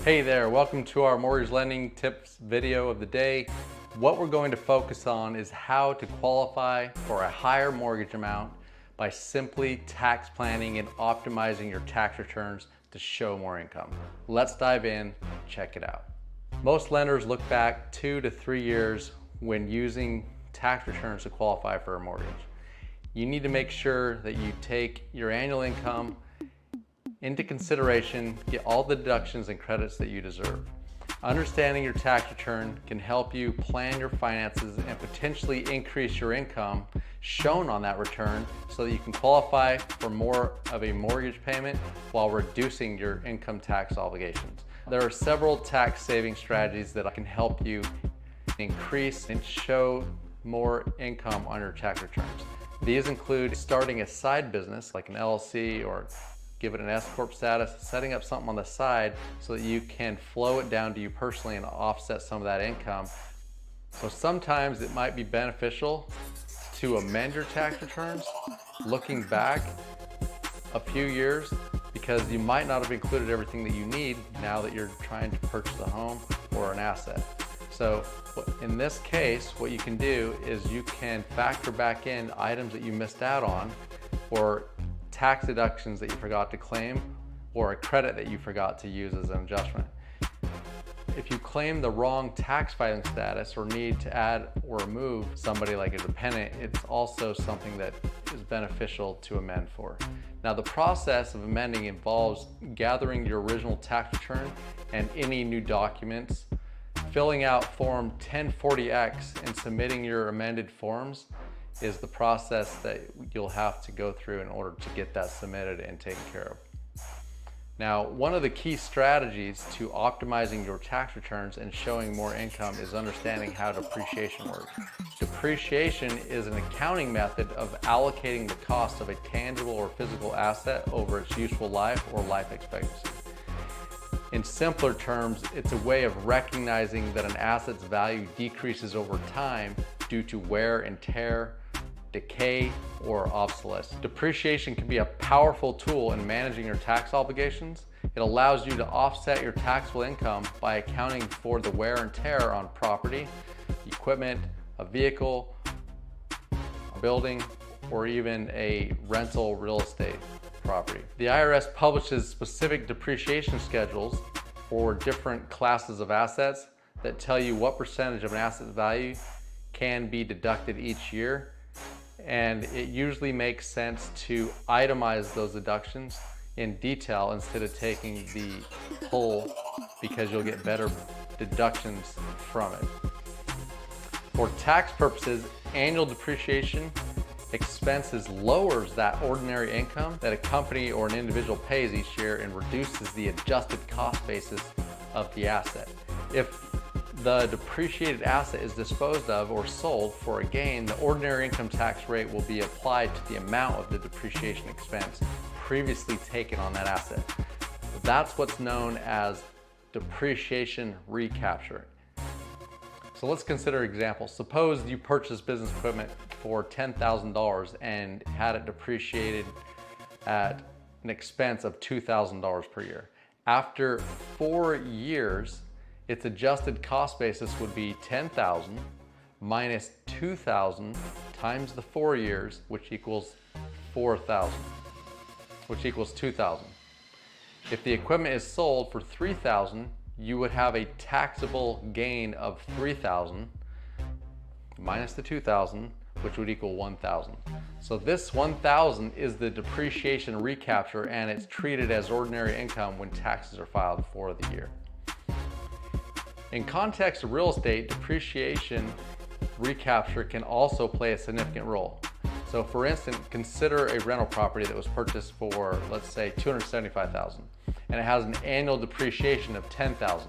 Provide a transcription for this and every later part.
Hey there, welcome to our mortgage lending tips video of the day. What we're going to focus on is how to qualify for a higher mortgage amount by simply tax planning and optimizing your tax returns to show more income. Let's dive in, check it out. Most lenders look back 2 to 3 years when using tax returns to qualify for a mortgage. You need to make sure that you take your annual income into consideration, get all the deductions and credits that you deserve. Understanding your tax return can help you plan your finances and potentially increase your income shown on that return so that you can qualify for more of a mortgage payment while reducing your income tax obligations. There are several tax saving strategies that can help you increase and show more income on your tax returns. These include starting a side business like an LLC or give it an S-Corp status, setting up something on the side so that you can flow it down to you personally and offset some of that income. So sometimes it might be beneficial to amend your tax returns looking back a few years because you might not have included everything that you need now that you're trying to purchase a home or an asset. So in this case, what you can do is you can factor back in items that you missed out on or tax deductions that you forgot to claim or a credit that you forgot to use as an adjustment. If you claim the wrong tax filing status or need to add or remove somebody like a dependent, it's also something that is beneficial to amend for. Now the process of amending involves gathering your original tax return and any new documents, filling out Form 1040X and submitting your amended forms is the process that you'll have to go through in order to get that submitted and taken care of. Now, one of the key strategies to optimizing your tax returns and showing more income is understanding how depreciation works. Depreciation is an accounting method of allocating the cost of a tangible or physical asset over its useful life or life expectancy. In simpler terms, it's a way of recognizing that an asset's value decreases over time due to wear and tear, decay, or obsolescence. Depreciation can be a powerful tool in managing your tax obligations. It allows you to offset your taxable income by accounting for the wear and tear on property, equipment, a vehicle, a building, or even a rental real estate property. The IRS publishes specific depreciation schedules for different classes of assets that tell you what percentage of an asset's value can be deducted each year. And it usually makes sense to itemize those deductions in detail instead of taking the whole because you'll get better deductions from it. For tax purposes, annual depreciation expenses lowers that ordinary income that a company or an individual pays each year and reduces the adjusted cost basis of the asset. If the depreciated asset is disposed of or sold for a gain, the ordinary income tax rate will be applied to the amount of the depreciation expense previously taken on that asset. That's what's known as depreciation recapture. So let's consider examples. Suppose you purchased business equipment for $10,000 and had it depreciated at an expense of $2,000 per year. After 4 years, its adjusted cost basis would be $10,000 minus $2,000 times the 4 years, which equals $4,000, which equals $2,000. If the equipment is sold for $3,000, you would have a taxable gain of $3,000 minus the $2,000, which would equal $1,000. So this $1,000 is the depreciation recapture, and it's treated as ordinary income when taxes are filed for the year. In context of real estate, depreciation recapture can also play a significant role. So for instance, consider a rental property that was purchased for, let's say, $275,000, and it has an annual depreciation of $10,000.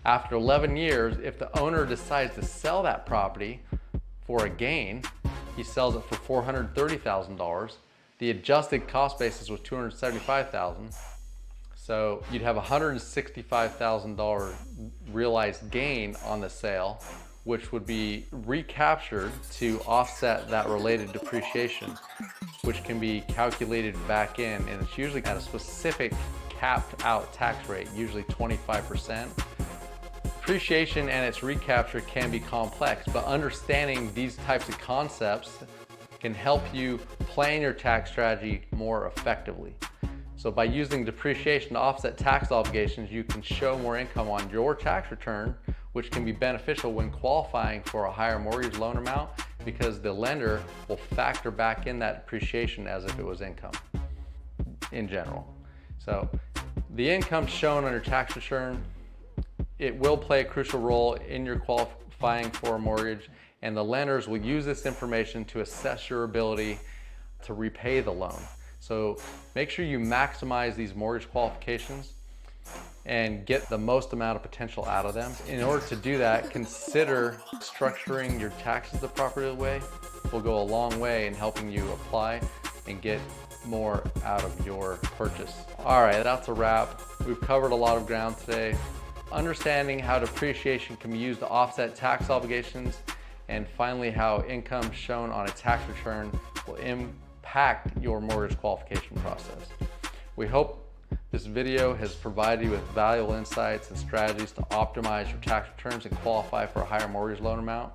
After 11 years, if the owner decides to sell that property for a gain, he sells it for $430,000. The adjusted cost basis was $275,000. So you'd have $165,000 realized gain on the sale, which would be recaptured to offset that related depreciation, which can be calculated back in, and it's usually at a specific capped out tax rate, usually 25%. Depreciation and its recapture can be complex, but understanding these types of concepts can help you plan your tax strategy more effectively. So by using depreciation to offset tax obligations, you can show more income on your tax return, which can be beneficial when qualifying for a higher mortgage loan amount because the lender will factor back in that depreciation as if it was income in general. So the income shown on your tax return, it will play a crucial role in your qualifying for a mortgage, and the lenders will use this information to assess your ability to repay the loan. So make sure you maximize these mortgage qualifications and get the most amount of potential out of them. In order to do that, consider structuring your taxes the proper way. Will go a long way in helping you apply and get more out of your purchase. All right, that's a wrap. We've covered a lot of ground today. Understanding how depreciation can be used to offset tax obligations, and finally how income shown on a tax return will impact your mortgage qualification process. We hope this video has provided you with valuable insights and strategies to optimize your tax returns and qualify for a higher mortgage loan amount.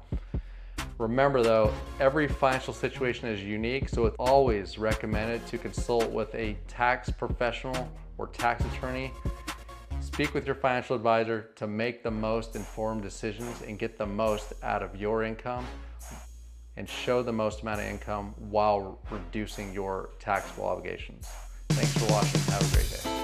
Remember though, every financial situation is unique, so it's always recommended to consult with a tax professional or tax attorney. Speak with your financial advisor to make the most informed decisions and get the most out of your income and show the most amount of income while reducing your taxable obligations. Thanks for watching. Have a great day.